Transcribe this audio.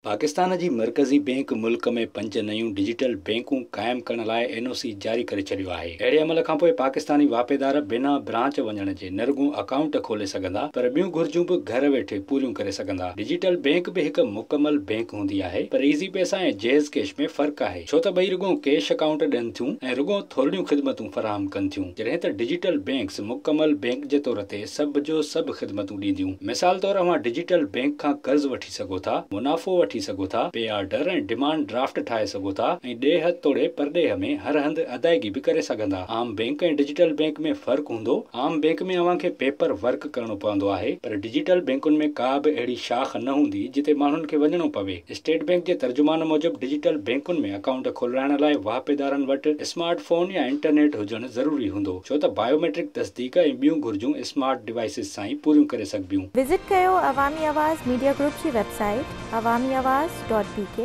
पाकिस्तान जी मरकज़ी बैंक मुल्क में 5 नयूं डिजिटल बैंकूं क़ाइम करण लाइ एनओसी जारी करे छॾियो आहे। अहिड़े अमल खां पोइ पाकिस्तानी वापेदार बिना ब्रांच वञण जे न रुॻो अकाउंट खोले सघंदा पर ॿियूं घुर्जूं बि घर वेठे पूरियूं करे सघंदा। डिजिटल बैंक बि हिकु मुकमल बैंक हूंदी आहे पर इज़ी पैसा ऐं जैज़ कैश में फ़र्क़ु आहे, छो त ॿई रुॻो कैश अकाउंट ॾियनि थियूं ऐं रुॻो थोरियूं ख़िदमतूं फ़राहम कनि थियूं, जॾहिं त डिजिटल बैंक्स मुकमल बैंक जे तौर ते सभ जो सभु ख़िदमतूं ॾींदियूं। मिसाल तौर अवां डिजिटल बैंक खां कर्ज़ वठी सघो था, मुनाफ़ो वठी सघो था, पे ऑर्डर ऐं डिमांड ड्राफ्ट ठाहे सघो था ऐं ॾे हथ तोड़े परॾेह में हर हंधि अदायगी बि करे सघंदा। आम बैंक ऐं डिजिटल बैंक में फ़र्क़ु हूंदो। आम बैंक में अव्हां खे पेपर वर्क करणो पवंदो आहे पर डिजिटल बैंकुनि में का बि अहिड़ी शाख न हूंदी जिते माण्हुनि खे वञणो पवे। स्टेट बैंक जे तर्जुमान मूजिबि डिजिटल बैंकुनि में अकाउंट खोलाइण लाइ वापेदारनि वटि स्मार्टफोन या इंटरनेट हुजणु ज़रूरी हूंदो, छो त बायोमेट्रिक तस्दीक ऐं ॿियूं घुर्जूं स्मार्ट डिवाइसिस सां ई पूरियूं करे सघबियूं। विजिट कयो अवामी आवाज़ मीडिया ग्रुप जी वेबसाइट awamiawaz.pk